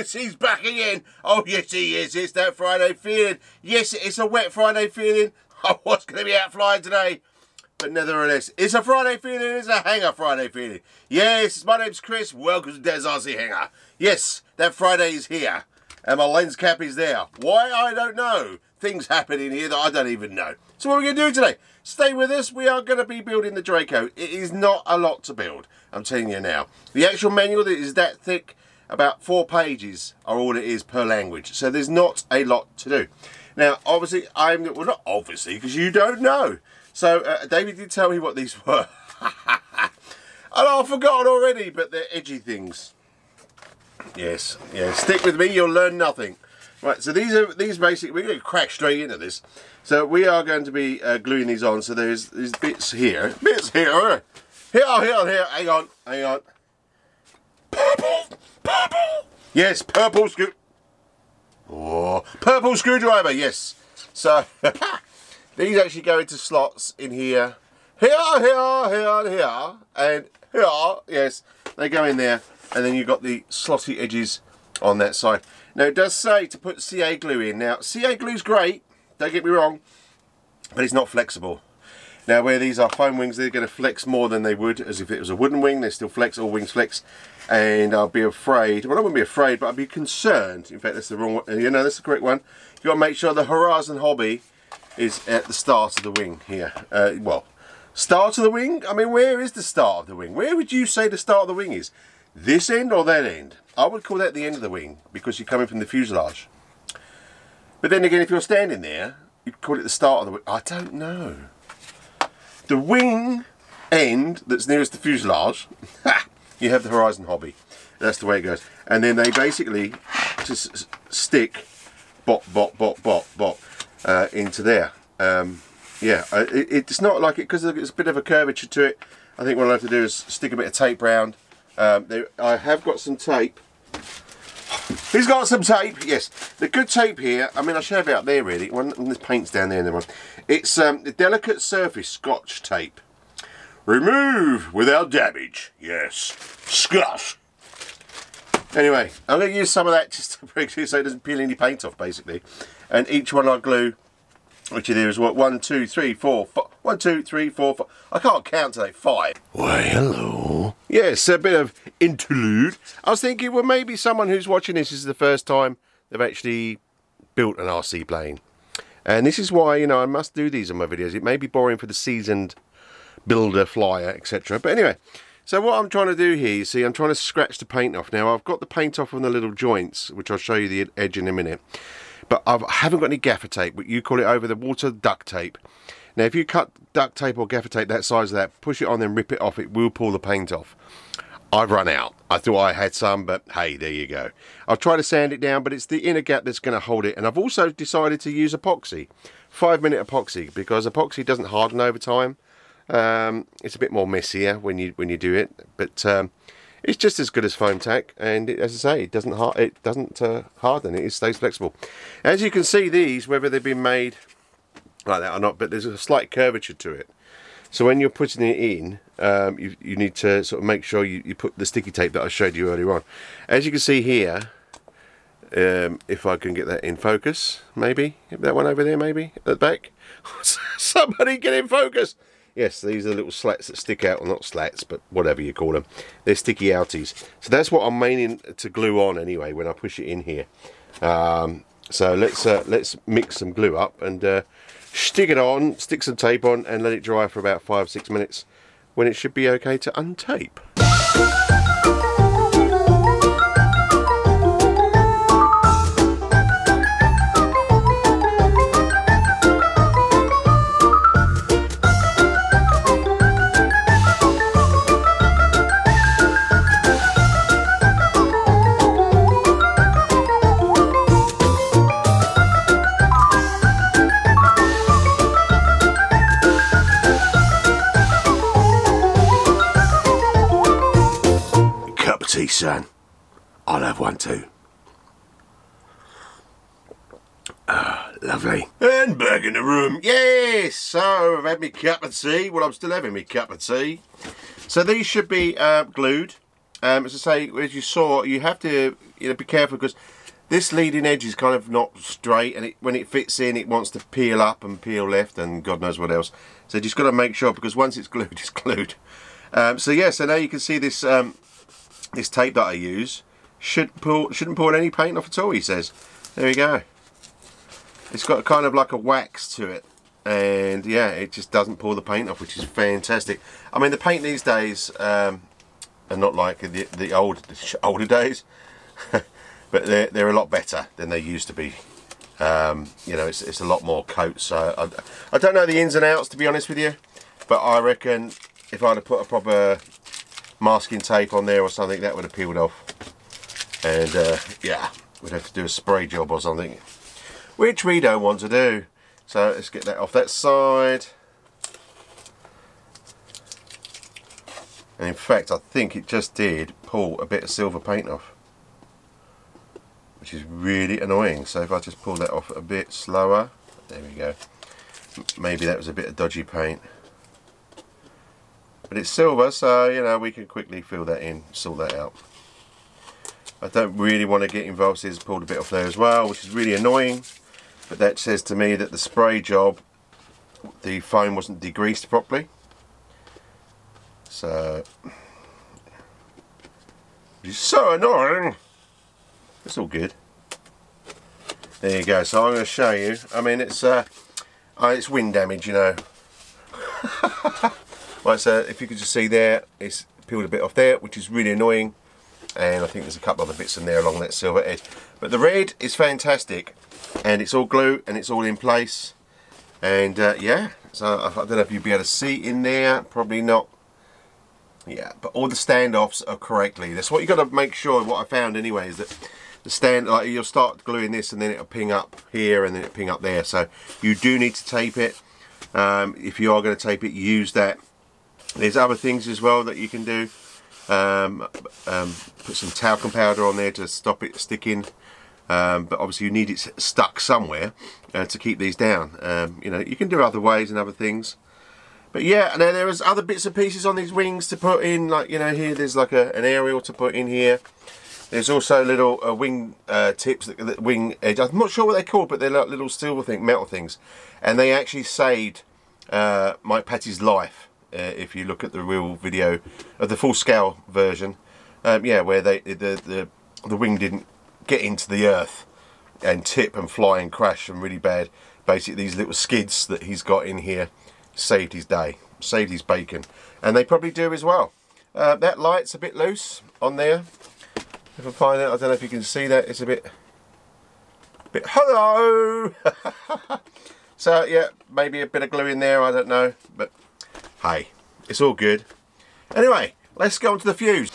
yes, he's back again. Oh, yes, he is. It's that Friday feeling. Yes, it's a wet Friday feeling. I was going to be out flying today. But nevertheless, it's a Friday feeling. It's a Hangar Friday feeling. Yes, my name's Chris. Welcome to Des RC Hangar. Yes, that Friday is here. And my lens cap is there. Why? I don't know. Things happen in here that I don't even know. So what are we going to do today? Stay with us. We are going to be building the Draco. It is not a lot to build. I'm telling you now. The actual manual that is that thick, about 4 pages, are all it is per language. So there's not a lot to do. Now, obviously, well, not obviously, because you don't know. So David did tell me what these were. And I've forgotten already, but they're edgy things. Yes, yeah, stick with me, you'll learn nothing. Right, so these basically, we're going to crack straight into this. So we are going to be gluing these on. So there's bits here, here, hang on. Purple. Yes, purple purple screwdriver, yes. So these actually go into slots in here, here, and here, yes, they go in there. And then you've got the slotty edges on that side. Now it does say to put CA glue in. Now CA glue's great, don't get me wrong, but it's not flexible. Now where these are foam wings, they're going to flex more than they would as if it was a wooden wing. They still flex, all wings flex. And I'll be afraid, well I wouldn't be afraid, but I'd be concerned. In fact that's the wrong one, you know, that's the correct one. You've got to make sure the Horzon hobby is at the start of the wing here. Well, start of the wing? I mean, where is the start of the wing? Where would you say the start of the wing is? This end or that end? I would call that the end of the wing because you're coming from the fuselage. But then again, if you're standing there, you'd call it the start of the wing. I don't know. The wing end that's nearest the fuselage, you have the Horzon hobby. That's the way it goes. And then they basically just stick bop into there. Yeah, it's not like it, because there's a bit of a curvature to it. I think what I'll have to do is stick a bit of tape round. I have got some tape. He's got some tape, yes. The good tape here, I mean I should have it out there really. There's paint's down there and then one. It's the delicate surface Scotch tape. Remove without damage. Yes. Scotch. Anyway, I'm going to use some of that just to break it so it doesn't peel any paint off basically. And each one I glue, which there is what, 1, 2, 3, 4, 5. 1, 2, 3, 4, 5. I can't count today. 5. Why, hello. Yes, a bit of interlude. I was thinking, well, maybe someone who's watching this is the first time they've actually built an RC plane. And this is why, you know, I must do these in my videos. It may be boring for the seasoned builder, flyer, etc. But anyway, so what I'm trying to do here, you see, I'm trying to scratch the paint off. Now, I've got the paint off on the little joints, which I'll show you the edge in a minute. But I haven't got any gaffer tape, but you call it over the water duct tape. Now if you cut duct tape or gaffer tape that size of that, push it on then rip it off, it will pull the paint off. I've run out. I thought I had some, but hey, there you go. I've tried to sand it down, but it's the inner gap that's going to hold it. And I've also decided to use epoxy, 5-minute epoxy, because epoxy doesn't harden over time. It's a bit more messier when you do it, but it's just as good as foam tack, and as I say, it doesn't harden. It stays flexible. As you can see, these, whether they've been made like that or not, but there's a slight curvature to it. So when you're putting it in, you need to sort of make sure you put the sticky tape that I showed you earlier on. As you can see here, if I can get that in focus, maybe that one over there, maybe at the back. Somebody get in focus. Yes, these are the little slats that stick out, well not slats, but whatever you call them. They're sticky outies. So that's what I'm meaning to glue on anyway when I push it in here. So let's mix some glue up and stick it on, stick some tape on and let it dry for about 5-6 minutes when it should be okay to untape. Son, I'll have one too. Lovely. And back in the room. Yes, so I've had my cup of tea. Well, I'm still having my cup of tea. So these should be glued. as I say, as you saw, you have to be careful, because this leading edge is kind of not straight, and when it fits in, it wants to peel up and peel left and God knows what else. So you just got to make sure, because once it's glued, it's glued. So yeah, so now you can see this this tape that I use shouldn't pull any paint off at all, he says. There you go. It's got kind of like a wax to it, and yeah, it just doesn't pull the paint off, which is fantastic. I mean, the paint these days are not like the older days, but they're a lot better than they used to be. You know, it's a lot more coat. So I don't know the ins and outs, to be honest with you, but I reckon if I'd have put a proper masking tape on there or something, that would have peeled off. And yeah, we'd have to do a spray job or something, which we don't want to do. So let's get that off that side. And in fact, I think it just did pull a bit of silver paint off, which is really annoying. So if I just pull that off a bit slower, there we go. Maybe that was a bit of dodgy paint, but it's silver, so you know, we can quickly fill that in, sort that out. I don't really want to get involved, so it's pulled a bit off there as well, which is really annoying. But that says to me that the spray job, the foam wasn't degreased properly. So, it's so annoying. It's all good. There you go. So I'm going to show you. I mean, it's wind damage, you know. Right, so if you could just see there, it's peeled a bit off there, which is really annoying. And I think there's a couple other bits in there along that silver edge. But the red is fantastic, and it's all glue and it's all in place. And yeah, so I don't know if you'll be able to see in there, probably not. Yeah, but all the standoffs are correctly. That's what you got to make sure. What I found anyway is that the stand, like, you'll start gluing this and then it'll ping up here and then it'll ping up there. So you do need to tape it. If you are going to tape it, use that. There's other things as well that you can do. Put some talcum powder on there to stop it sticking, but obviously you need it stuck somewhere to keep these down. You know, you can do other ways and other things, but yeah. And then there is other bits and pieces on these wings to put in, like, you know, here there's like an aerial to put in here. There's also little wing tips, that wing edge. I'm not sure what they're called, but they're like little silver metal things, and they actually saved my Patey's life. If you look at the real video of the full scale version, yeah, where the wing didn't get into the earth and tip and fly and crash and really bad. Basically, these little skids that he's got in here saved his day, saved his bacon, and they probably do as well. That light's a bit loose on there. If I find it, I don't know if you can see that, it's a bit hello. So yeah, maybe a bit of glue in there, I don't know, but hey, it's all good. Anyway, let's go on to the fuse.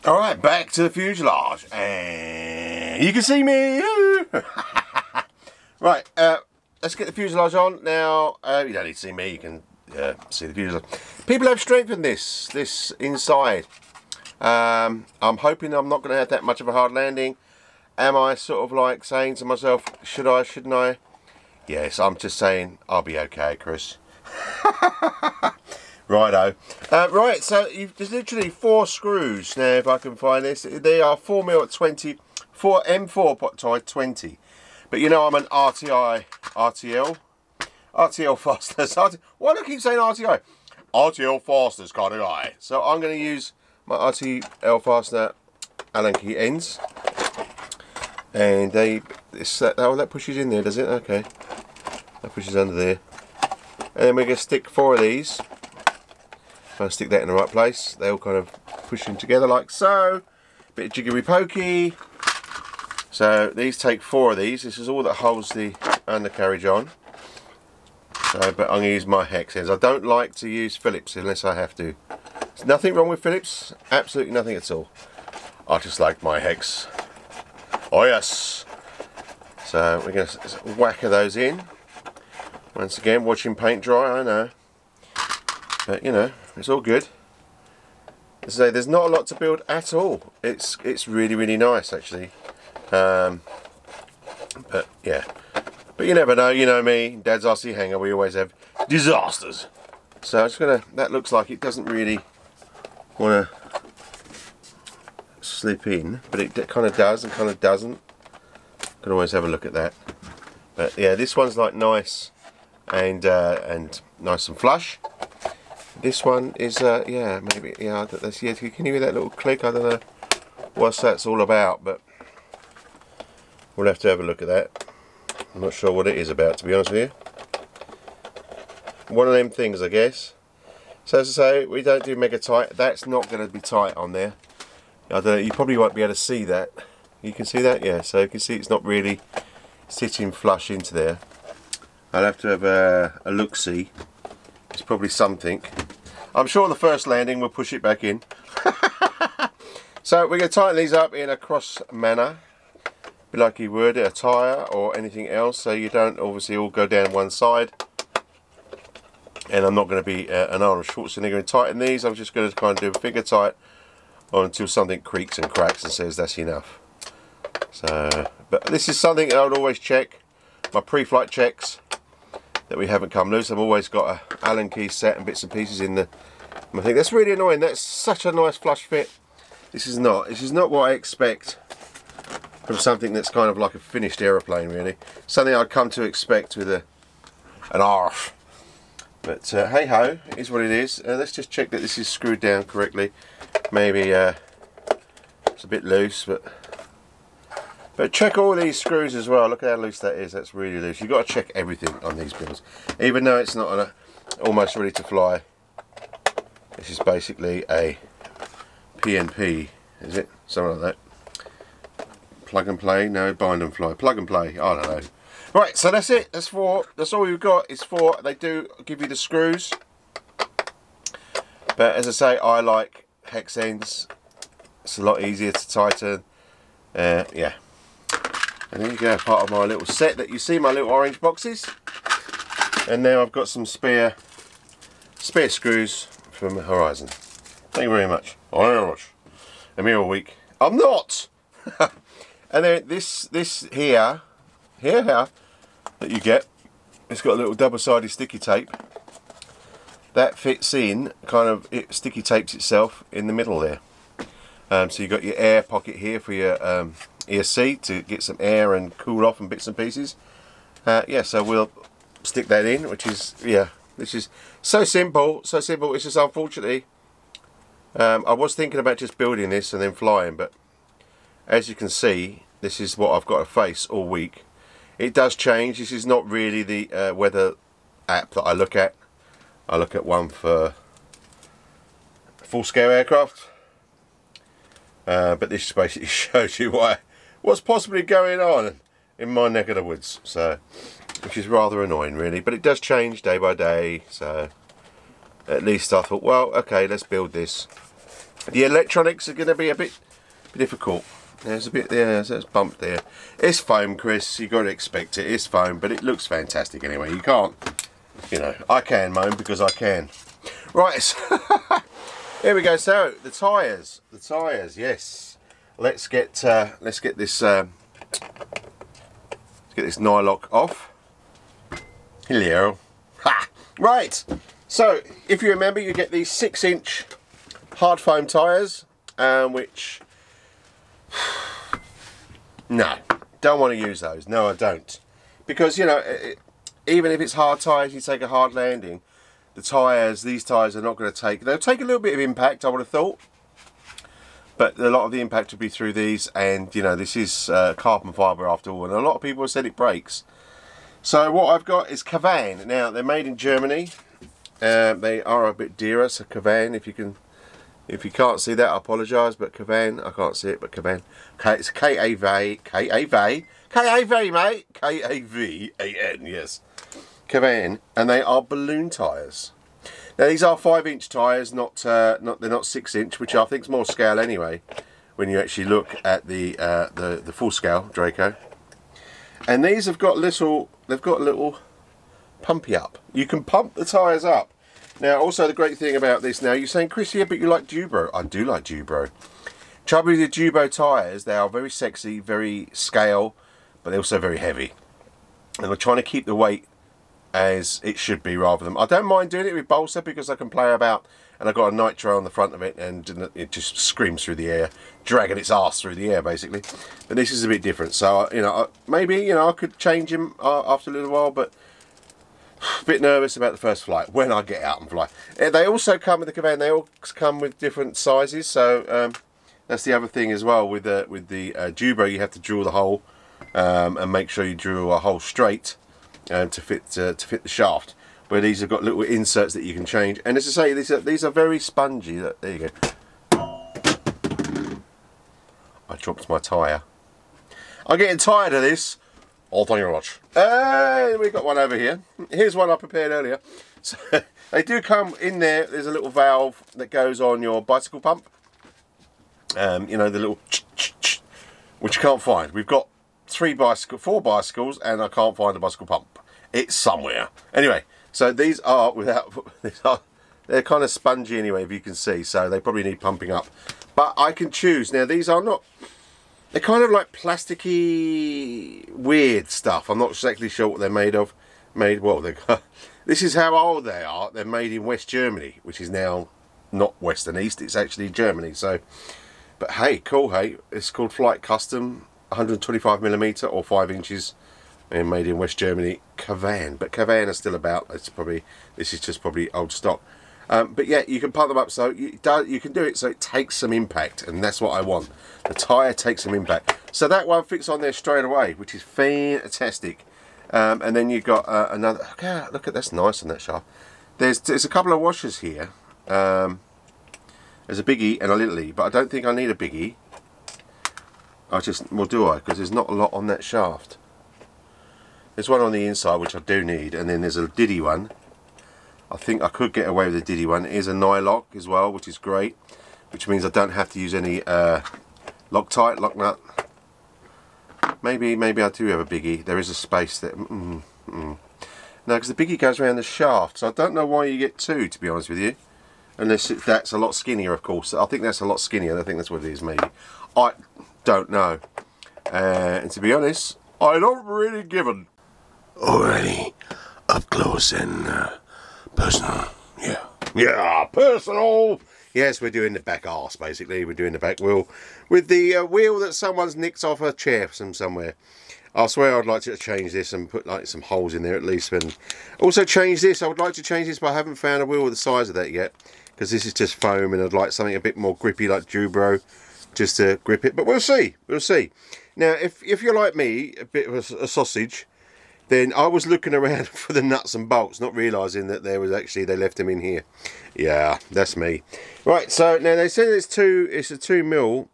Alright, back to the fuselage. And you can see me. Right, let's get the fuselage on. Now, you don't need to see me, you can see the fuselage. People have strengthened this inside. I'm hoping I'm not going to have that much of a hard landing. Am I sort of like saying to myself, should I, shouldn't I? Yes, I'm just saying, I'll be okay, Chris. Righto. Right, so there's literally 4 screws now, if I can find this. They are 4mm at 20, 4 M4 tie 20. But you know, I'm an RTL fasteners. Why do I keep saying RTI? RTL fasteners kind of guy. So I'm going to use my RTL fastener Allen key ends, and that pushes in there, does it? Okay, that pushes under there, and then we're going to stick 4 of these. If I stick that in the right place, they all kind of push in together like so. Bit of jiggery pokey. So these take 4 of these. This is all that holds the undercarriage on. So, but I'm going to use my hex ends. I don't like to use Phillips unless I have to. There's nothing wrong with Phillips, absolutely nothing at all. I just like my hex. Oh yes. So we're going to whack those in. Once again, watching paint dry, I know. But you know, it's all good. As I say, there's not a lot to build at all. It's really, really nice actually. But yeah. But you never know, you know me, Dad's RC Hangar, we always have disasters. So I'm just gonna, that looks like it doesn't really want to slip in, but it kind of does and kind of doesn't. Can always have a look at that. But yeah, this one's like nice and nice and flush. This one is yeah, maybe, yeah, that's, yeah, can you hear that little click? I don't know what that's all about, but we'll have to have a look at that. I'm not sure what it is about, to be honest with you. One of them things, I guess. So as I say, we don't do mega tight. That's not going to be tight on there. I don't know, you probably won't be able to see that. You can see that, yeah. So you can see it's not really sitting flush into there. I'll have to have a look-see. It's probably something. I'm sure on the first landing we'll push it back in. So we're going to tighten these up in a cross manner, like you would a tyre or anything else, so you don't obviously all go down one side. And I'm not going to be an Arnold Schwarzenegger and tighten these. I'm just going to kind of do a finger tight until something creaks and cracks and says that's enough. So, but this is something I would always check. My pre-flight checks that we haven't come loose. I've always got a Allen key set and bits and pieces in the. I think that's really annoying. That's such a nice flush fit. This is not. This is not what I expect from something that's kind of like a finished aeroplane, really. Something I'd come to expect with an arf. But hey ho, it is what it is. Let's just check that this is screwed down correctly. Maybe it's a bit loose, but check all these screws as well. Look at how loose that is. That's really loose. You've got to check everything on these builds, even though it's not almost ready to fly. This is basically a PNP, is it? Something like that. Plug and play? No, bind and fly. Plug and play. I don't know. Right, so that's it. That's four. That's all we've got. Is four. They do give you the screws, but as I say, I like hex ends. It's a lot easier to tighten. Yeah. And there you go, part of my little set that you see, my little orange boxes. And now I've got some spare screws from Horizon. Thank you very much. I'm here all week. I'm not. And then this here that you get, it's got a little double-sided sticky tape that fits in, kind of, it sticky tapes itself in the middle there. So you've got your air pocket here for your ESC to get some air and cool off and bits and pieces. Yeah, so we'll stick that in, which is, yeah, this is so simple, so simple. It's just unfortunately, I was thinking about just building this and then flying, but as you can see, this is what I've got to face all week. It does change. This is not really the weather app that I look at. I look at one for full-scale aircraft. But this basically shows you what's possibly going on in my neck of the woods. So, which is rather annoying, really. But it does change day by day. So, at least I thought, well, okay, let's build this. The electronics are going to be a bit difficult. There's a bit there, there's a bump there. It's foam, Chris, you've got to expect it. It's foam, but it looks fantastic anyway. You can't, you know, I can moan because I can. Right, so here we go. So the tyres, yes. Let's get this nylock off. Hello. Ha! Right. So if you remember, you get these 6-inch hard foam tyres, which. No, don't want to use those. No, I don't. Because, you know, even if it's hard tyres, you take a hard landing, the tyres, these tyres are not going to take, they'll take a little bit of impact, I would have thought. But a lot of the impact will be through these, and, you know, this is carbon fibre after all, and a lot of people have said it breaks. So what I've got is Cavan. Now, they're made in Germany. They are a bit dearer, so Cavan, if you can't see that, I apologise, but Cavan, I can't see it, but Cavan. It's K-A-V, mate. K-A-V-A-N, yes. Cavan, and they are balloon tyres. Now these are 5-inch tyres, they're not 6-inch, which I think is more scale anyway, when you actually look at the full scale Draco. And these have got they've got a little pumpy up. You can pump the tyres up. Now, also the great thing about this, now you're saying, Chris, yeah, but you like Dubro. I do like Dubro. Trouble with the Dubro tyres, they are very sexy, very scale, but they're also very heavy. And we're trying to keep the weight as it should be rather than. I don't mind doing it with balsa because I can play about and I've got a nitro on the front of it, and it just screams through the air, dragging its ass through the air basically. But this is a bit different, so you know, maybe, you know, I could change him after a little while, but a bit nervous about the first flight when I get out and fly. They also come with the Cavan, they all come with different sizes, so that's the other thing as well with the Dubro. You have to drill the hole and make sure you drill a hole straight to fit the shaft. Where these have got little inserts that you can change, and as I say, these are very spongy. There you go. I dropped my tyre. I'm getting tired of this. Oh, thank you very much. And we've got one over here. Here's one I prepared earlier. So they do come in there. There's a little valve that goes on your bicycle pump. You know, the little which you can't find. We've got 4 bicycles, and I can't find a bicycle pump. It's somewhere. Anyway. So these are they're kind of spongy anyway, if you can see, so they probably need pumping up. But I can choose. Now these are not, they're kind of like plasticky weird stuff. I'm not exactly sure what they're made of. Well, this is how old they are. They're made in West Germany, which is now not West and East, it's actually Germany. So, but hey, cool, hey, it's called Flight Custom, 125mm or 5 inches. And made in West Germany, Cavan, but Cavan are still about. This is just probably old stock. But yeah, you can pump them up, so you can do it so it takes some impact, and that's what I want. The tyre takes some impact, so that one fits on there straight away, which is fantastic. And then you've got another. Look at that's nice on that shaft. There's a couple of washers here. There's a biggie and a littlie, but I don't think I need a biggie. Well, do I? Because there's not a lot on that shaft. There's one on the inside which I do need, and then there's a diddy one. I think I could get away with a diddy one. It is a nylock as well, which is great, which means I don't have to use any Loctite, lock nut. Maybe I do have a biggie. There is a space there. No, because the biggie goes around the shaft, so I don't know why you get 2, to be honest with you. Unless that's a lot skinnier, of course. I think that's a lot skinnier. I think that's what it is, maybe. I don't know. And to be honest, I don't really give a... Alrighty, up close and personal, yeah, personal. Yes, we're doing the back arse basically. We're doing the back wheel with the wheel that someone's nicked off a chair from somewhere. I swear I'd like to change this and put like some holes in there at least, and also change this. I would like to change this, but I haven't found a wheel with the size of that yet, because this is just foam, and I'd like something a bit more grippy like Dubro, just to grip it. But we'll see. We'll see. Now, if you're like me, a bit of a sausage. Then I was looking around for the nuts and bolts, not realising that there was actually, they left them in here. Yeah, that's me. Right, so now they said it's a 2mm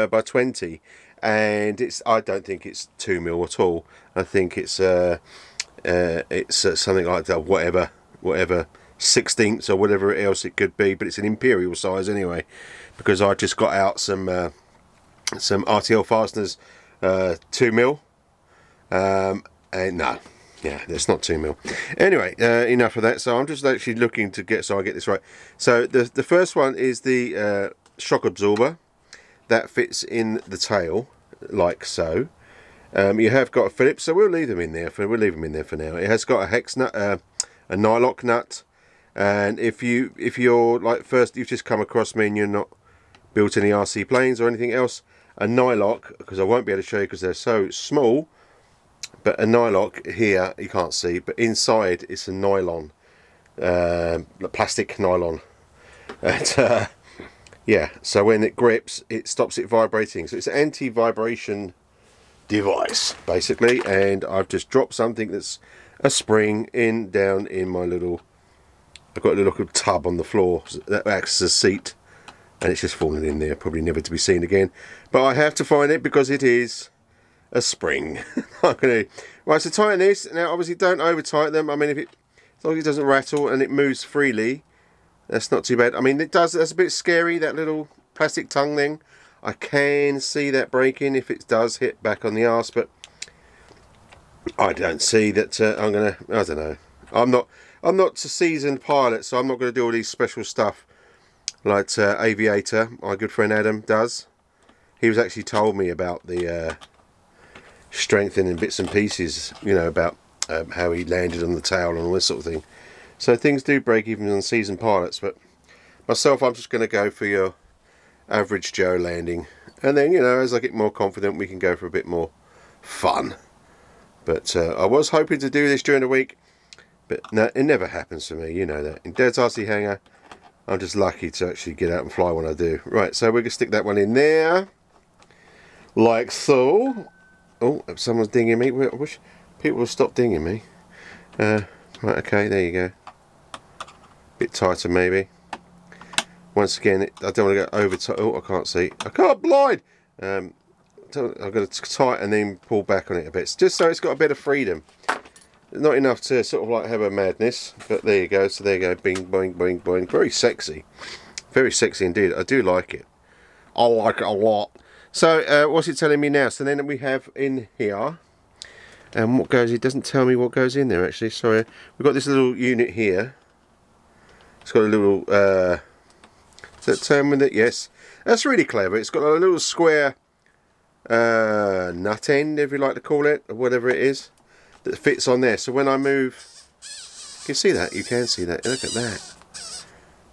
by 20, and I don't think it's 2mm at all. I think it's something like that, whatever 16ths or whatever else it could be, but it's an imperial size anyway, because I just got out some RTL fasteners, 2mm. No, yeah, that's not 2mm. Anyway, enough of that. So I'm just actually looking to get, so I get this right. So the first one is the shock absorber that fits in the tail like so. You have got a Phillips, so we'll leave them in there for now. It has got a hex nut, a nylock nut, and if you're like first, you've just come across me and you're not built any RC planes or anything else, a nylock, because I won't be able to show you because they're so small. But a nylock here, you can't see, but inside it's a nylon, plastic nylon. And, yeah, so when it grips, it stops it vibrating. So it's an anti-vibration device, basically. And I've just dropped something that's a spring down in my little... I've got a little tub on the floor that acts as a seat. And it's just fallen in there, probably never to be seen again. But I have to find it because it is... a spring. Right, so tighten this. Now obviously don't over tighten them. I mean, as long as it doesn't rattle and it moves freely, that's not too bad. I mean, that's a bit scary, that little plastic tongue thing. I can see that breaking if it does hit back on the arse, but I don't see that. I don't know, I'm not a seasoned pilot, so I'm not going to do all these special stuff like Aviator, my good friend Adam, does. He was actually told me about the strengthening bits and pieces, you know, about how he landed on the tail and all this sort of thing. So things do break even on seasoned pilots, but Myself, I'm just going to go for your average Joe landing, and then, you know, as I get more confident, we can go for a bit more fun. But I was hoping to do this during the week, but no, it never happens for me, you know that. In Dad's RC Hangar, I'm just lucky to actually get out and fly when I do. Right, so we're going to stick that one in there, like so. Oh, someone's dinging me. I wish people would stop dinging me. Right, okay, there you go. Bit tighter maybe. Once again, I don't want to go over tight. Oh, I can't see. I can't, blind! I'm going to tighten and then pull back on it a bit, just so it's got a bit of freedom. Not enough to sort of like have a madness, but there you go. So there you go. Bing, boing, boing, boing. Very sexy. Very sexy indeed. I do like it. I like it a lot. So, what's it telling me now? So then we have in here, and what goes, it doesn't tell me what goes in there actually. Sorry. We've got this little unit here. It's got a little, does that turn with it? Yes. That's really clever. It's got a little square nut end, if you like to call it, or whatever it is, that fits on there. So when I move, you can see that. You can see that. Look at that.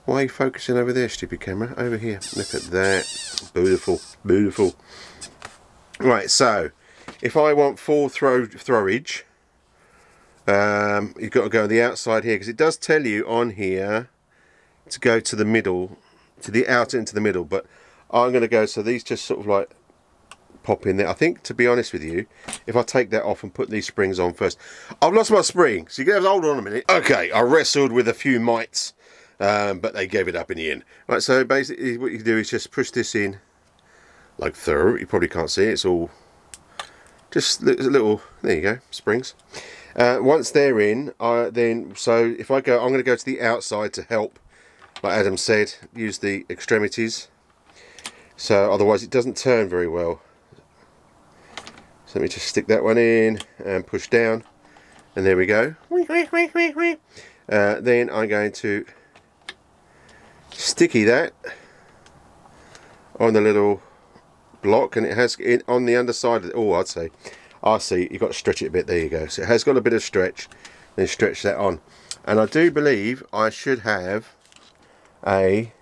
Why are you focusing over there, stupid camera? Over here. Look at that. Beautiful. Beautiful. Right, so if I want full throwage, you've got to go on the outside here, because it does tell you on here to go to the middle, to the outer into the middle, but I'm going to go, so these just sort of like pop in there. I think, to be honest with you, if I take that off and put these springs on first. I've lost my spring, so you have to hold on a minute. Okay, I wrestled with a few mites, but they gave it up in the end. Right, so basically what you do is just push this in like so. You probably can't see it, it's all just little, there you go, springs. Once they're in, then, so if I go, I'm going to go to the outside to help, like Adam said, use the extremities, so otherwise it doesn't turn very well. So let me just stick that one in and push down, and there we go. Then I'm going to sticky that on the little block, and it has it on the underside of it. Oh, I'd say, I see, you've got to stretch it a bit. There you go. So it has got a bit of stretch, then stretch that on. And I do believe I should have a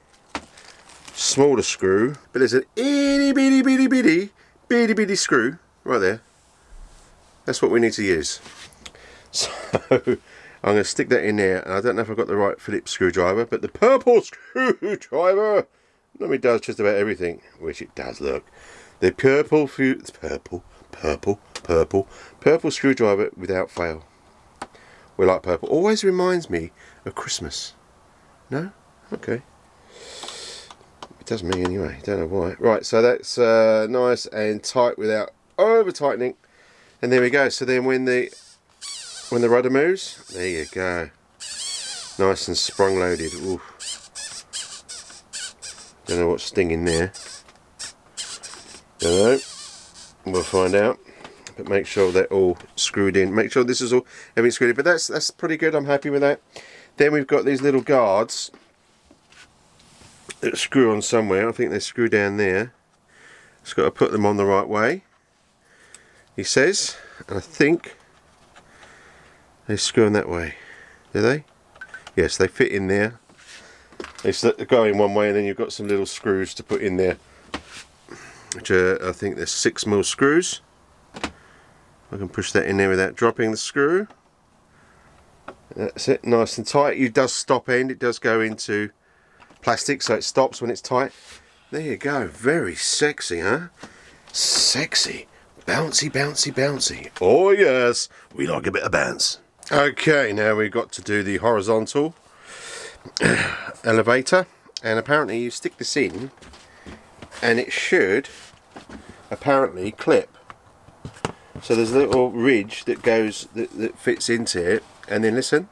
smaller screw, but there's an itty bitty screw right there. That's what we need to use. So I'm going to stick that in there, and I don't know if I've got the right Phillips screwdriver, but the purple screwdriver normally does just about everything, which it does. Look, the purple screwdriver without fail. We like purple. Always reminds me of Christmas. No? Okay. It does me anyway. Don't know why. Right, so that's nice and tight without over tightening. And there we go. So then when the rudder moves, there you go. Nice and sprung loaded. Ooh. Don't know what's stinging there. Don't know. We'll find out. But make sure they're all screwed in. Make sure this is all everything screwed in. But that's pretty good. I'm happy with that. Then we've got these little guards that screw on somewhere. I think they screw down there. Just got to put them on the right way, he says. And I think they screw in that way. Do they? Yes, they fit in there. They go in one way, and then you've got some little screws to put in there, which are, I think there's 6mm screws. I can push that in there without dropping the screw. That's it, nice and tight. It does stop end, it does go into plastic, so it stops when it's tight. There you go, very sexy, huh? Sexy, bouncy, bouncy, bouncy. Oh yes, we like a bit of bounce. Okay, now we've got to do the horizontal elevator, and apparently you stick this in and it should apparently clip. So there's a little ridge that goes that fits into it, and then listen,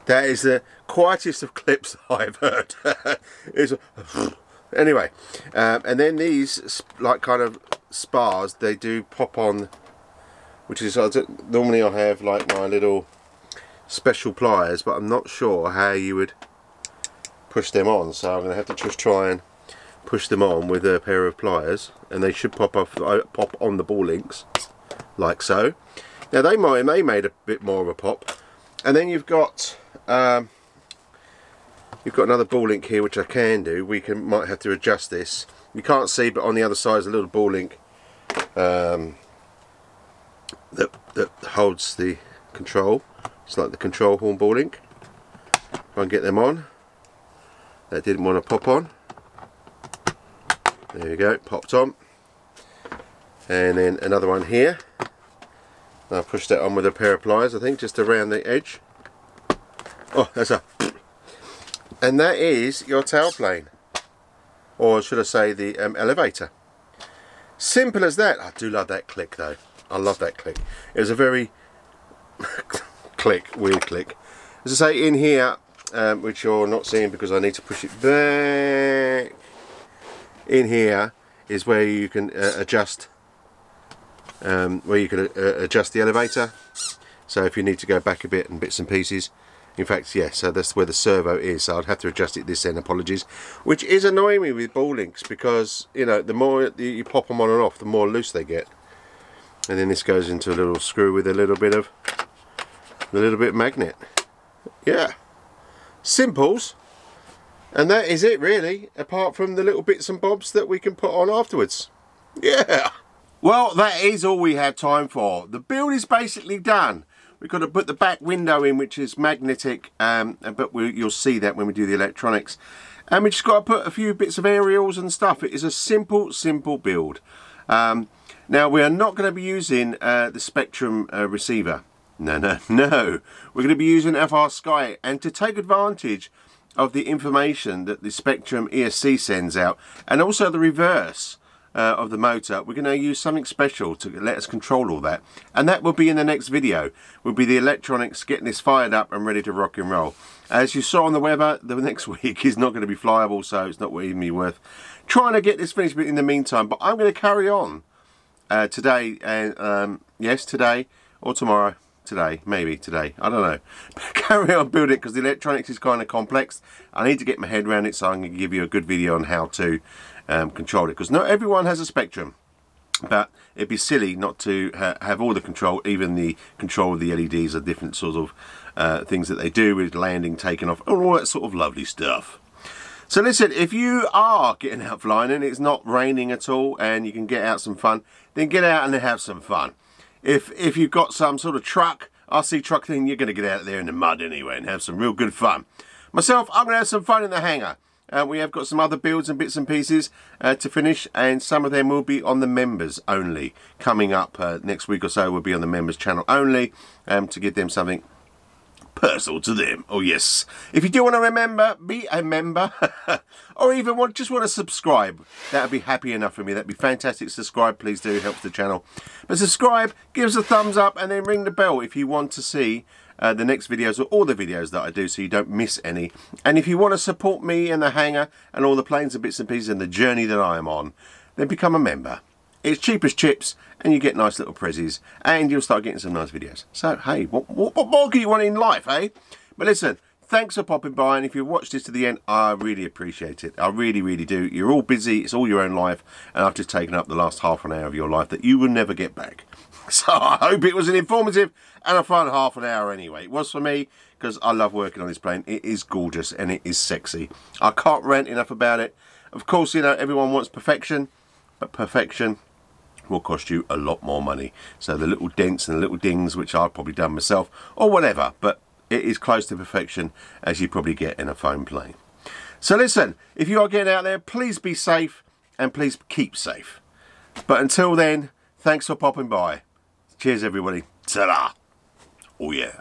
that is the quietest of clips I've heard. Anyway, and then these like kind of spars, they do pop on, which is, normally I have like my little special pliers, but I'm not sure how you would push them on, so I'm going to have to just try and push them on with a pair of pliers, and they should pop on the ball links like so. Now they made a bit more of a pop, and then you've got you've got another ball link here, which I can do. Might have to adjust this. You can't see, but on the other side is a little ball link that holds the control. It's like the control horn ball link. If I can get them on. That didn't want to pop on. There we go, popped on. And then another one here. I'll push that on with a pair of pliers, I think, just around the edge. Oh, that's a... And that is your tailplane. Or should I say the elevator. Simple as that. I do love that click though. I love that click. It was a very weird click. As I say, in here, which you're not seeing because I need to push it back. In here is where you can adjust adjust the elevator. So if you need to go back a bit and bits and pieces. In fact, yeah, so that's where the servo is, so I'd have to adjust it this end, apologies. Which is annoying me with ball links because, you know, the more you pop them on and off, the more loose they get. And then this goes into a little screw with a little bit magnet. Yeah. Simples. And that is it really, apart from the little bits and bobs that we can put on afterwards. Yeah. Well, that is all we have time for. The build is basically done. We've got to put the back window in, which is magnetic, but you'll see that when we do the electronics. And we just got to put a few bits of aerials and stuff. It is a simple build. Now, we are not going to be using the Spectrum receiver. No. We're going to be using FR Sky, and to take advantage of the information that the Spectrum ESC sends out, and also the reverse of the motor, we're going to use something special to let us control all that, and that will be in the next video. Will be the electronics, getting this fired up and ready to rock and roll. As you saw on the weather, the next week is not going to be flyable, so it's not even worth trying to get this finished in the meantime. But I'm going to carry on today, and yes, today or tomorrow. Today, maybe today, I don't know. Carry on building it because the electronics is kind of complex. I need to get my head around it, so I'm going to give you a good video on how to control it, because not everyone has a Spectrum, but it'd be silly not to have all the control, even the control of the LEDs, are different sort of things that they do with landing, taking off, and all that sort of lovely stuff. So listen, if you are getting out flying and it's not raining at all and you can get out some fun, then get out and have some fun. If you've got some sort of truck, RC truck thing, you're going to get out there in the mud anyway and have some real good fun. Myself, I'm going to have some fun in the hangar. We have got some other builds and bits and pieces to finish, and some of them will be on the members only. Coming up next week or so will be on the members channel only, to give them something personal to them. Oh yes, if you do want to be a member or even just want to subscribe, that would be happy enough for me. That'd be fantastic. Subscribe, please do, helps the channel. But subscribe, give us a thumbs up, and then ring the bell if you want to see the next videos, or all the videos that I do, so you don't miss any. And if you want to support me and the hangar and all the planes and bits and pieces and the journey that I am on, then become a member. It's cheap as chips, and you get nice little prezzies, and you'll start getting some nice videos. So, hey, what more can you want in life, eh? But listen, thanks for popping by, and if you watched this to the end, I really appreciate it. I really, really do. You're all busy. It's all your own life, and I've just taken up the last half an hour of your life that you will never get back. So I hope it was an informative and a fun half an hour anyway. It was for me, because I love working on this plane. It is gorgeous, and it is sexy. I can't rant enough about it. Of course, you know, everyone wants perfection, but perfection will cost you a lot more money. So the little dents and the little dings, which I've probably done myself or whatever, but it is close to perfection as you probably get in a foam plane. So listen, if you are getting out there, please be safe and please keep safe. But until then, thanks for popping by. Cheers everybody. Ta-da. Oh yeah.